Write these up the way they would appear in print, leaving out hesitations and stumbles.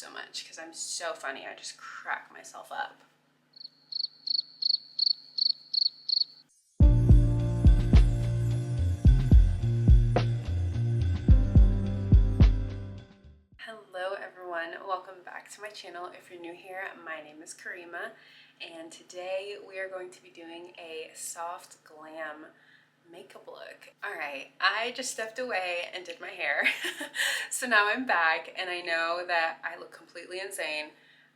so much because I'm so funny. I just crack myself up. Hello everyone, welcome back to my channel. If you're new here, my name is Karima, and today we are going to be doing a soft glam makeup look. Alright, I just stepped away and did my hair, so now I'm back, and I know that I look completely insane,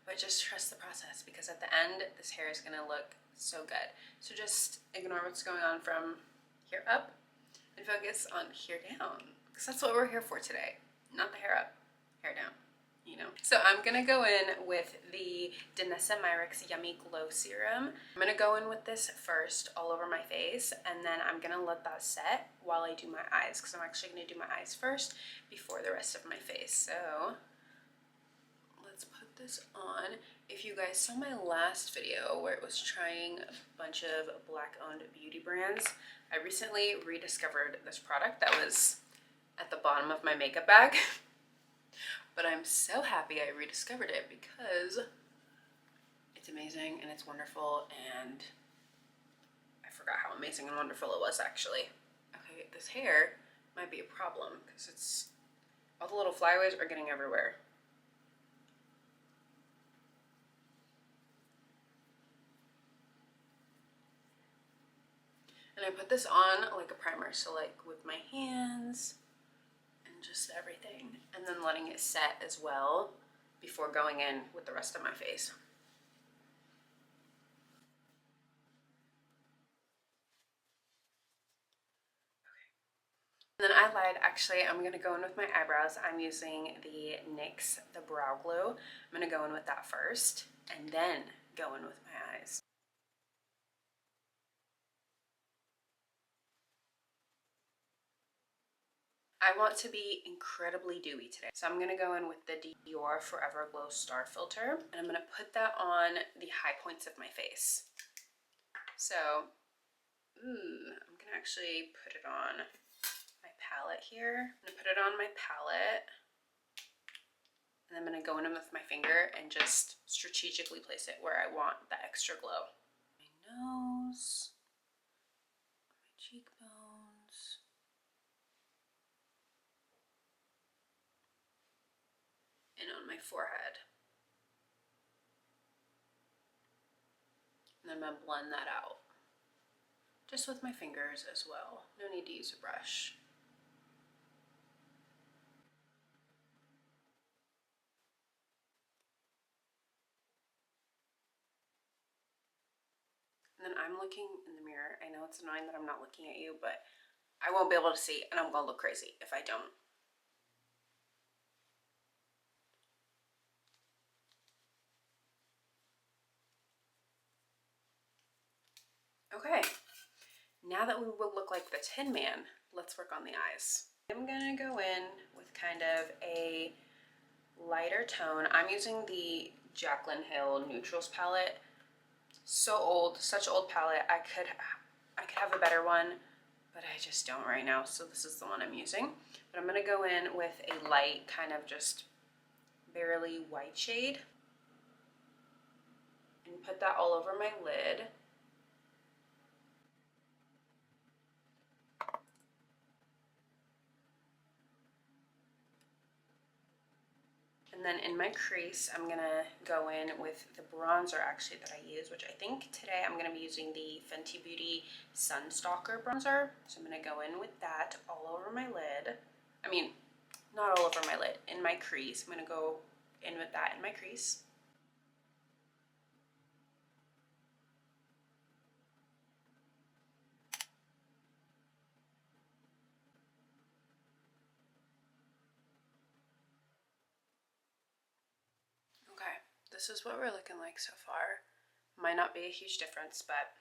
but just trust the process, because at the end, this hair is going to look so good. So just ignore what's going on from here up, and focus on here down, because that's what we're here for today, not the hair up. Hair down, you know. So I'm gonna go in with the Danessa Myricks Yummy Glow Serum. I'm gonna go in with this first all over my face, and then I'm gonna let that set while I do my eyes, because I'm actually gonna do my eyes first before the rest of my face. So let's put this on. If you guys saw my last video where it was trying a bunch of Black-owned beauty brands, I recently rediscovered this product that was at the bottom of my makeup bag. But I'm so happy I rediscovered it because it's amazing and it's wonderful, and I forgot how amazing and wonderful it was actually. Okay, this hair might be a problem because it's all the little flyaways are getting everywhere. And I put this on like a primer, so like with my hands, just everything, and then letting it set as well before going in with the rest of my face. Okay. And then eyelid, actually, I'm gonna go in with my eyebrows. I'm using the NYX The Brow Glue. I'm gonna go in with that first, and then go in with my eyes. I want to be incredibly dewy today, so I'm gonna go in with the Dior Forever Glow Star Filter, and I'm gonna put that on the high points of my face. So, I'm gonna actually put it on my palette here. I'm gonna put it on my palette, and I'm gonna go in with my finger and just strategically place it where I want that extra glow. My nose, my cheekbones, and on my forehead. And then I'm gonna blend that out, just with my fingers as well. No need to use a brush. And then I'm looking in the mirror. I know it's annoying that I'm not looking at you, but I won't be able to see, and I'm gonna look crazy if I don't. Okay, now that we will look like the Tin Man, let's work on the eyes. I'm gonna go in with kind of a lighter tone. I'm using the Jaclyn Hill Neutrals palette. So old, such old palette. I could have a better one, but I just don't right now, so this is the one I'm using. But I'm gonna go in with a light, kind of just barely white shade, and put that all over my lid. And then in my crease, I'm gonna go in with the bronzer actually that I use, which I think today I'm gonna be using the Fenty Beauty Sunstalker bronzer. So I'm gonna go in with that all over my lid. I mean, not all over my lid, in my crease. I'm gonna go in with that in my crease. Okay, this is what we're looking like so far. Might not be a huge difference, but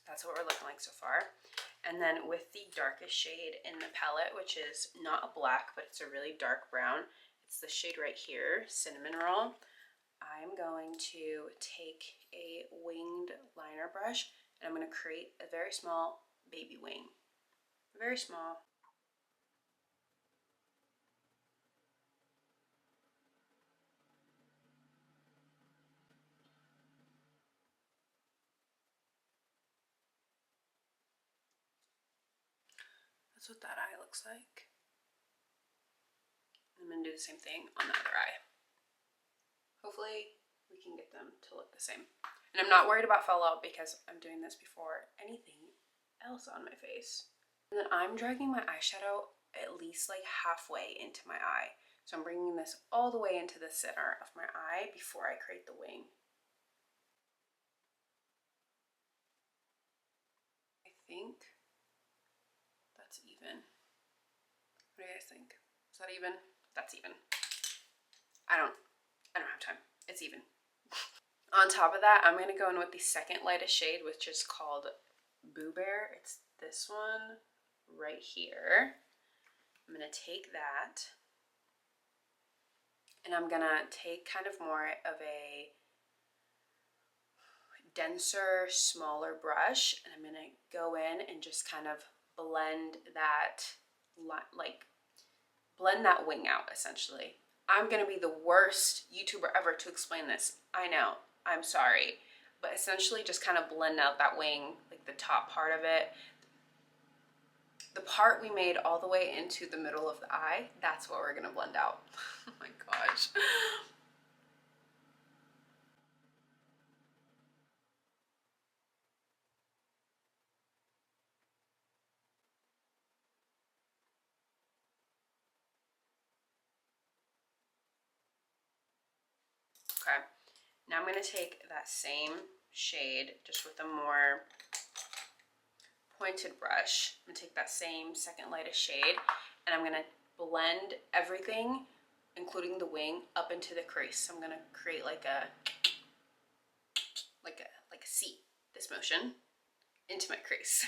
that's what we're looking like so far. And then with the darkest shade in the palette, which is not a black, but it's a really dark brown, it's the shade right here, Cinnamon Roll. I'm going to take a winged liner brush, and I'm going to create a very small baby wing. Very small. That's what that eye looks like. I'm gonna do the same thing on the other eye. Hopefully we can get them to look the same. And I'm not worried about fallout because I'm doing this before anything else on my face. And then I'm dragging my eyeshadow at least like halfway into my eye. So I'm bringing this all the way into the center of my eye before I create the wing. I think that's even. What do you guys think? Is that even? That's even. I don't have time. It's even. On top of that, I'm gonna go in with the second lightest shade, which is called Boo Bear. It's this one right here. I'm gonna take that and I'm gonna take kind of more of a denser, smaller brush, and I'm gonna go in and just kind of blend that, like blend that wing out essentially. I'm gonna be the worst YouTuber ever to explain this. I know, I'm sorry. But essentially just kind of blend out that wing, like the top part of it. The part we made all the way into the middle of the eye, that's what we're gonna blend out. Oh my gosh. Okay, now I'm gonna take that same shade, just with a more pointed brush. I'm gonna take that same second lightest shade, and I'm gonna blend everything, including the wing, up into the crease. So I'm gonna create like a C, this motion, into my crease.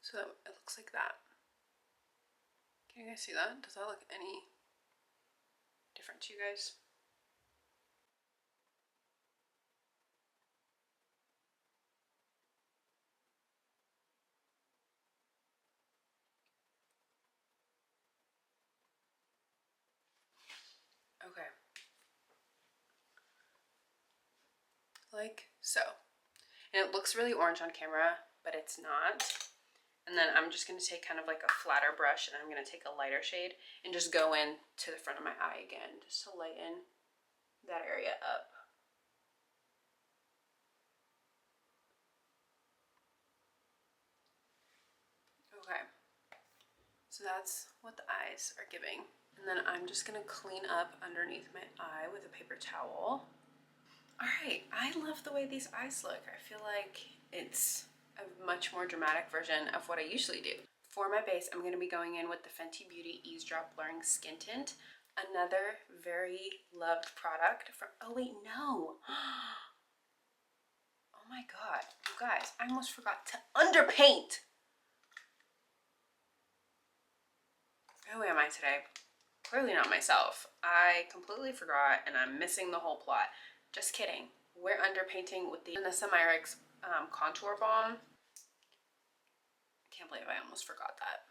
So it looks like that. Can you guys see that? Does that look any different to you guys? Okay. Like so. And it looks really orange on camera, but it's not. And then I'm just gonna take kind of like a flatter brush, and I'm gonna take a lighter shade and just go in to the front of my eye again, just to lighten that area up. Okay, so that's what the eyes are giving. And then I'm just gonna clean up underneath my eye with a paper towel. All right, I love the way these eyes look. I feel like it's a much more dramatic version of what I usually do. For my base, I'm going to be going in with the Fenty Beauty Eavesdrop Blurring Skin Tint. Another very loved product from, oh wait, no. Oh my God, you guys, I almost forgot to underpaint. Who am I today? Clearly not myself. I completely forgot and I'm missing the whole plot. Just kidding. We're underpainting with the Vanessa Myricks Contour Balm. Can't believe I almost forgot that.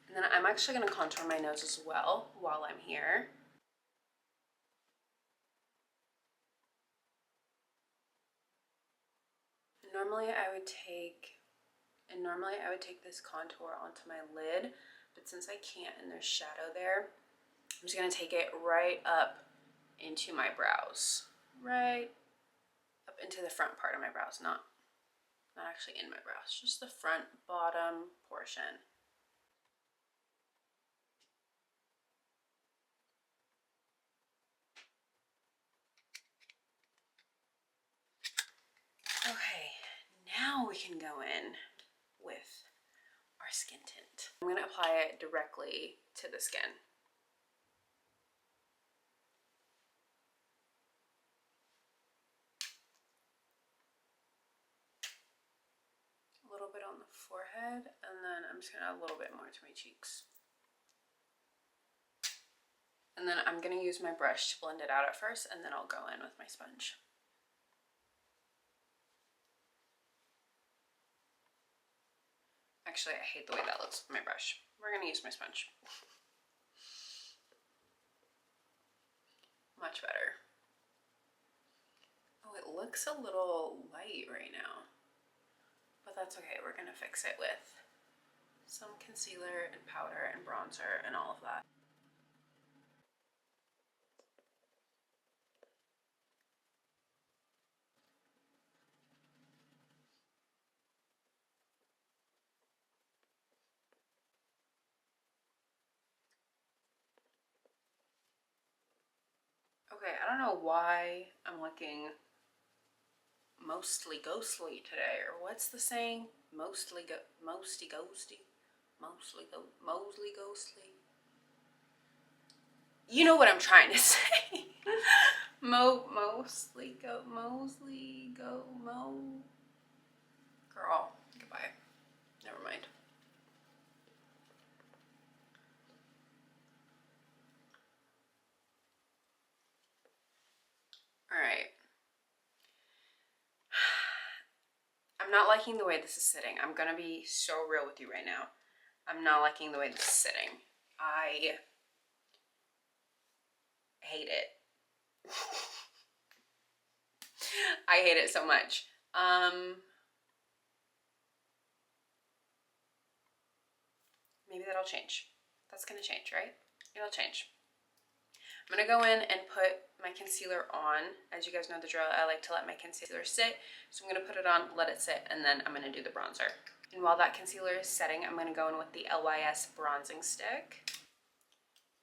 And then I'm actually going to contour my nose as well while I'm here. Normally I would take this contour onto my lid, but since I can't and there's shadow there, I'm just going to take it right up into my brows. Right up into the front part of my brows, not actually in my brows, just the front bottom portion. Okay, now we can go in with our skin tint. I'm going to apply it directly to the skin. A little bit on the forehead, and then I'm just gonna add a little bit more to my cheeks. And then I'm gonna use my brush to blend it out at first, and then I'll go in with my sponge. Actually, I hate the way that looks with my brush. We're gonna use my sponge. Much better. Oh, it looks a little light right now, but that's okay. We're gonna fix it with some concealer and powder and bronzer and all of that. Okay, I don't know why I'm looking mostly ghostly today, or what's the saying? Mostly ghosty. Mostly ghostly. You know what I'm trying to say. Mostly go. Girl, goodbye. Never mind. All right. I'm not liking the way this is sitting. I'm gonna be so real with you right now. I'm not liking the way this is sitting. I hate it. I hate it so much. Maybe that'll change. That's gonna change, right? It'll change. I'm gonna go in and put my concealer on. As you guys know the drill, I like to let my concealer sit. So I'm gonna put it on, let it sit, and then I'm gonna do the bronzer. And while that concealer is setting, I'm gonna go in with the LYS bronzing stick.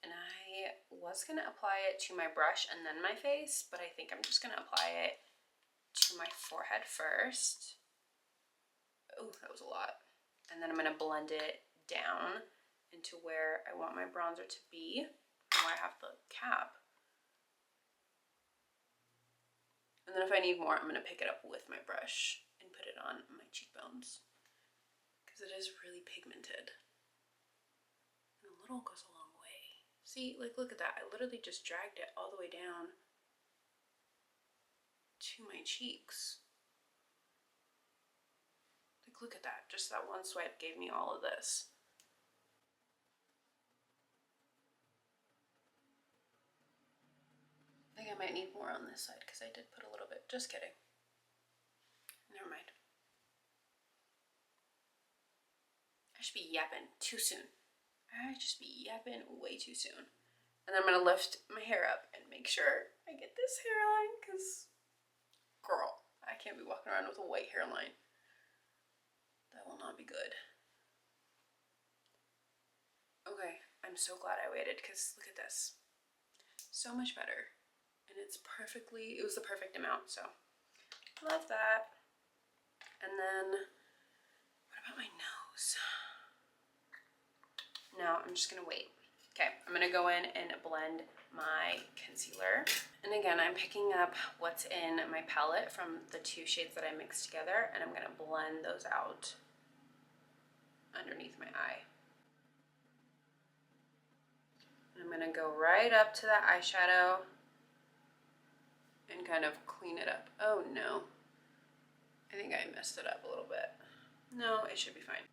And I was gonna apply it to my brush and then my face, but I think I'm just gonna apply it to my forehead first. Oh, that was a lot. And then I'm gonna blend it down into where I want my bronzer to be, where I have the cap. And then if I need more, I'm gonna pick it up with my brush and put it on my cheekbones, because it is really pigmented. And a little goes a long way. See, like, look at that. I literally just dragged it all the way down to my cheeks. Like, look at that. Just that one swipe gave me all of this. I think I might need more on this side because I did put a little bit. Just kidding. Never mind. I should be yapping too soon. I just be yapping way too soon. And then I'm gonna lift my hair up and make sure I get this hairline, because girl, I can't be walking around with a white hairline. That will not be good. Okay, I'm so glad I waited, because look at this. So much better. And it was the perfect amount, so love that. And then, what about my nose? No, I'm just gonna wait. Okay, I'm gonna go in and blend my concealer. And again, I'm picking up what's in my palette from the two shades that I mixed together, and I'm gonna blend those out underneath my eye. And I'm gonna go right up to that eyeshadow and kind of clean it up. Oh no, I think I messed it up a little bit. No, it should be fine.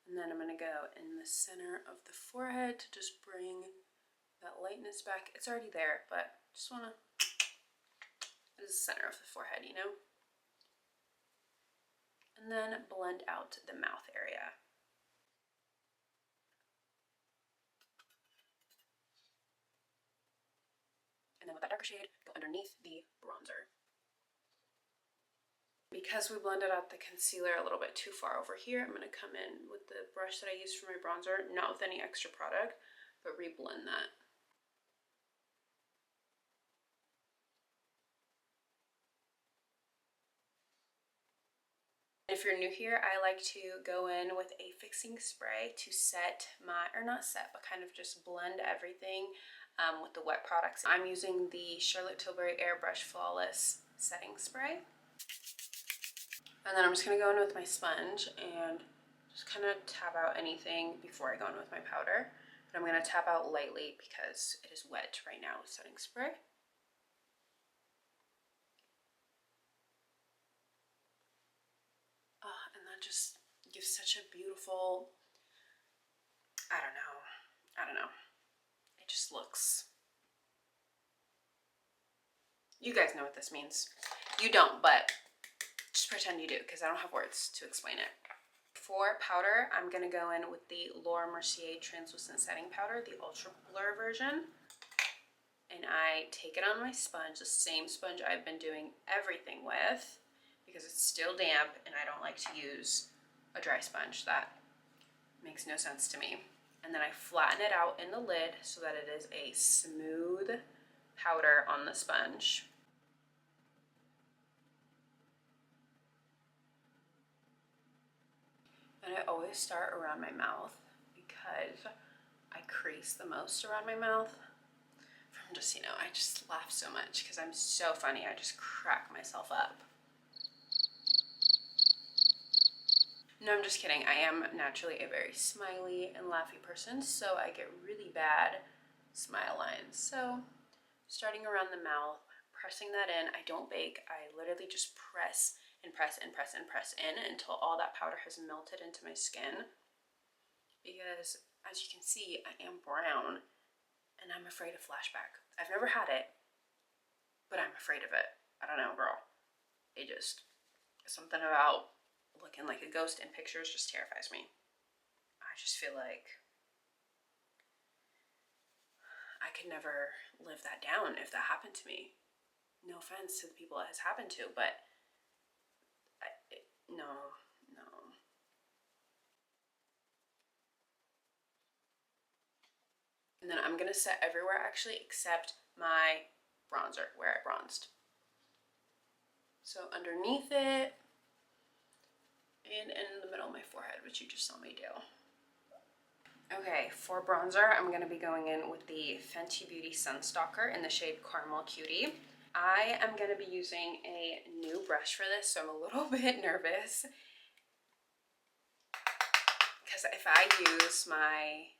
And then I'm gonna go in the center of the forehead to just bring that lightness back. It's already there, but just wanna, it is the center of the forehead, you know? And then blend out the mouth area. And then with that darker shade, go underneath the bronzer. Because we blended out the concealer a little bit too far over here, I'm gonna come in with the brush that I used for my bronzer, not with any extra product, but reblend that. If you're new here, I like to go in with a fixing spray to set my, or not set, but kind of just blend everything with the wet products. I'm using the Charlotte Tilbury Airbrush Flawless Setting Spray. And then I'm just gonna go in with my sponge and just kind of tap out anything before I go in with my powder. But I'm gonna tap out lightly because it is wet right now with setting spray. And that just gives such a beautiful, I don't know. It just looks, you guys know what this means. You don't, but just pretend you do, because I don't have words to explain it. For powder, I'm gonna go in with the Laura Mercier Translucent Setting Powder, the Ultra Blur version. And I take it on my sponge, the same sponge I've been doing everything with, because it's still damp and I don't like to use a dry sponge. That makes no sense to me. And then I flatten it out in the lid so that it is a smooth powder on the sponge. And I always start around my mouth because I crease the most around my mouth. From just, you know, I just laugh so much because I'm so funny. I just crack myself up. No, I'm just kidding. I am naturally a very smiley and laughy person, so I get really bad smile lines. So starting around the mouth, pressing that in, I don't bake. I literally just press and press and press and press in until all that powder has melted into my skin. Because as you can see, I am brown and I'm afraid of flashback. I've never had it, but I'm afraid of it. I don't know, girl. It just, something about looking like a ghost in pictures just terrifies me. I just feel like I could never live that down if that happened to me. No offense to the people it has happened to, but no. And then I'm gonna set everywhere actually except my bronzer, where I bronzed. So underneath it, and in the middle of my forehead, which you just saw me do. Okay, for bronzer, I'm going to be going in with the Fenty Beauty Sunstalker in the shade Caramel Cutie. I am going to be using a new brush for this, so I'm a little bit nervous. Because if I use my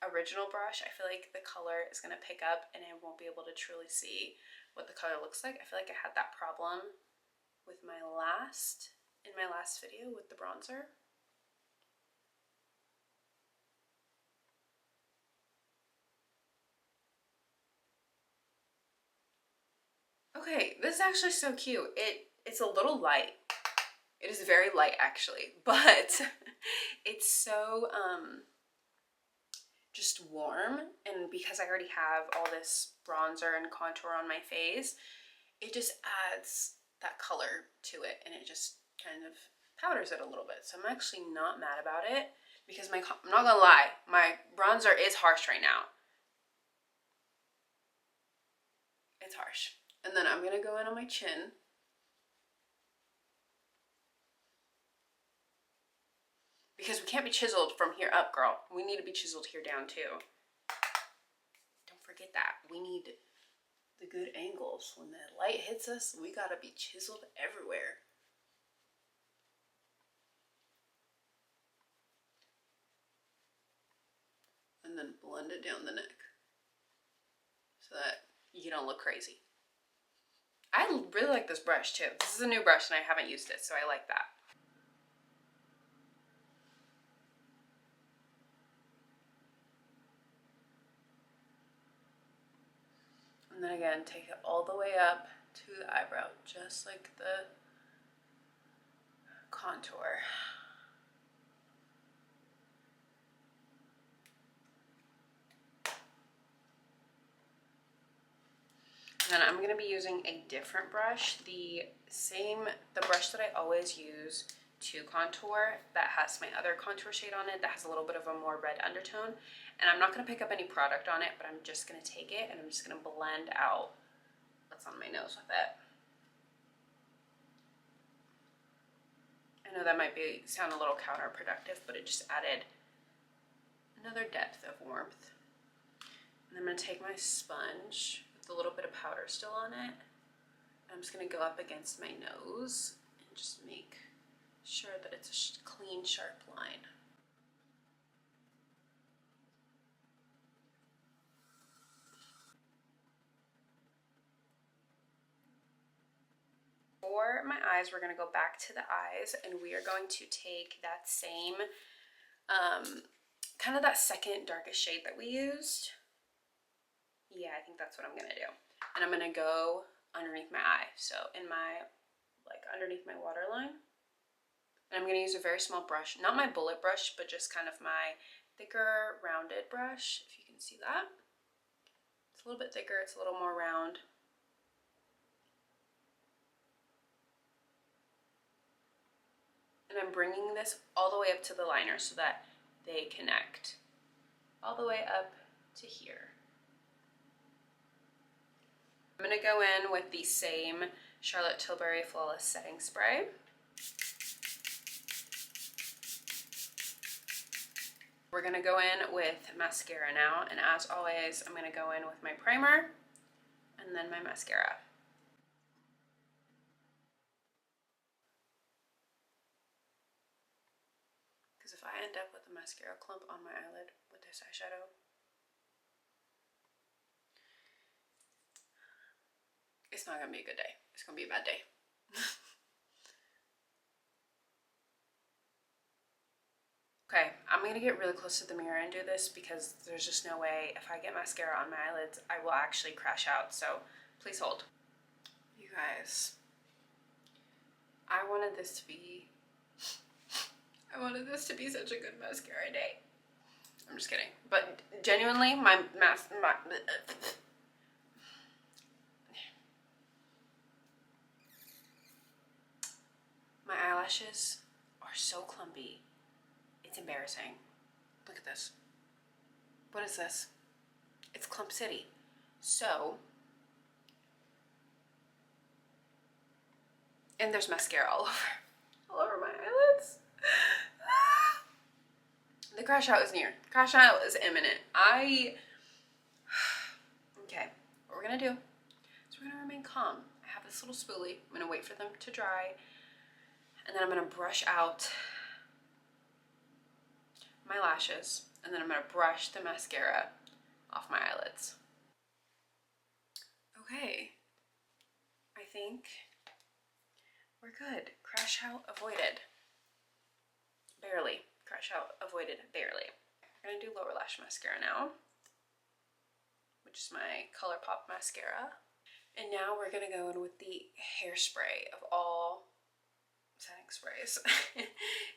original brush, I feel like the color is going to pick up and I won't be able to truly see what the color looks like. I feel like I had that problem with my last video with the bronzer. Okay, this is actually so cute. It's a little light. It is very light actually, but it's so just warm, and because I already have all this bronzer and contour on my face, it just adds that color to it and it just kind of powders it a little bit. So I'm actually not mad about it because I'm not gonna lie, my bronzer is harsh right now. It's harsh. And then I'm gonna go in on my chin. Because we can't be chiseled from here up, girl. We need to be chiseled here down too. Don't forget that. We need the good angles. When the light hits us, we gotta be chiseled everywhere. And then blend it down the neck so that you don't look crazy. I really like this brush too. This is a new brush and I haven't used it, so I like that. And then again, take it all the way up to the eyebrow, just like the contour. And I'm going to be using a different brush, the brush that I always use to contour, that has my other contour shade on it, that has a little bit of a more red undertone. And I'm not going to pick up any product on it, but I'm just going to take it and I'm just going to blend out what's on my nose with it. And I know that might sound a little counterproductive, but it just added another depth of warmth. And I'm going to take my sponge with a little bit of powder still on it. I'm just going to go up against my nose and just make sure that it's a clean, sharp line. For my eyes, we're going to go back to the eyes, and we are going to take that same, kind of that second darkest shade that we used. Yeah, I think that's what I'm going to do. And I'm going to go underneath my eye. So in my, like underneath my waterline. And I'm going to use a very small brush, not my bullet brush, but just kind of my thicker rounded brush, if you can see that. It's a little bit thicker, it's a little more round. And I'm bringing this all the way up to the liner so that they connect all the way up to here. I'm going to go in with the same Charlotte Tilbury Flawless Setting Spray. We're going to go in with mascara now, and as always, I'm going to go in with my primer and then my mascara. Because if I end up with a mascara clump on my eyelid with this eyeshadow, it's not going to be a good day. It's going to be a bad day. Okay, I'm going to get really close to the mirror and do this because there's just no way if I get mascara on my eyelids, I will actually crash out. So please hold. You guys, I wanted this to be such a good mascara day. I'm just kidding. But genuinely, my eyelashes are so clumpy. It's embarrassing. Look at this. What is this? It's Clump City. So, and there's mascara all over my eyelids. The crash out is near. Crash out is imminent. Okay, what we're gonna do is we're gonna remain calm. I have this little spoolie. I'm gonna wait for them to dry, and then I'm gonna brush out my lashes, and then I'm gonna brush the mascara off my eyelids. Okay, I think we're good. Crash out avoided. Barely. Crash out avoided barely. We're gonna do lower lash mascara now, which is my ColourPop mascara. And now we're gonna go in with the hairspray of all setting sprays.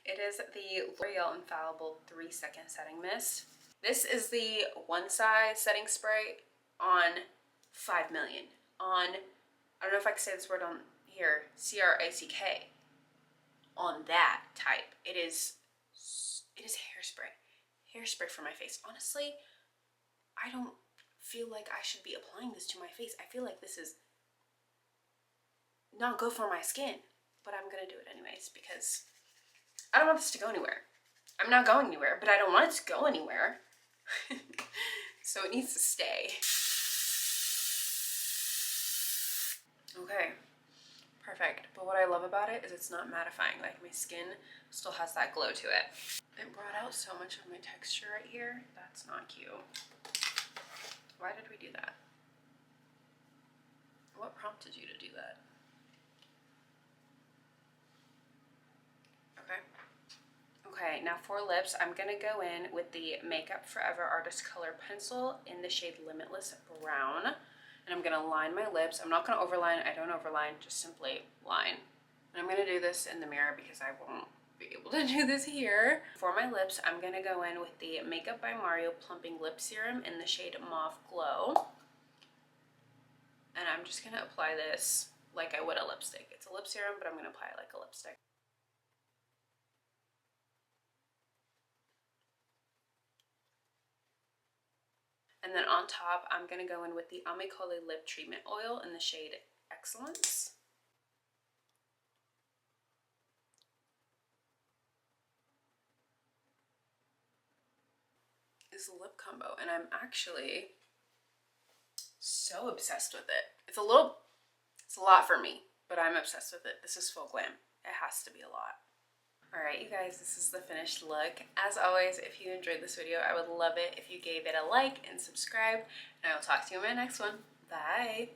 It is the L'Oreal Infallible 3-Second Setting Mist. This is the one size setting spray on 5 million. On, I don't know if I can say this word on here, CRACK. On that type. It is hairspray. Hairspray for my face. Honestly, I don't feel like I should be applying this to my face. I feel like this is not good for my skin. But I'm gonna do it anyways because I don't want this to go anywhere. I'm not going anywhere, but I don't want it to go anywhere. So it needs to stay. Okay, perfect. But what I love about it is it's not mattifying. Like my skin still has that glow to it. It brought out so much of my texture right here. That's not cute. Why did we do that? What prompted you to do that? Okay, now for lips, I'm going to go in with the Makeup Forever Artist Color Pencil in the shade Limitless Brown. And I'm going to line my lips. I'm not going to overline. I don't overline, just simply line. And I'm going to do this in the mirror because I won't be able to do this here. For my lips, I'm going to go in with the Makeup by Mario Plumping Lip Serum in the shade Mauve Glow. And I'm just going to apply this like I would a lipstick. It's a lip serum, but I'm going to apply it like a lipstick. And then on top, I'm going to go in with the Amicole Lip Treatment Oil in the shade Excellence. is the lip combo, and I'm actually so obsessed with it. It's a lot for me, but I'm obsessed with it. This is full glam. It has to be a lot. Alright, you guys, this is the finished look. As always, if you enjoyed this video, I would love it if you gave it a like and subscribe, and I will talk to you in my next one. Bye!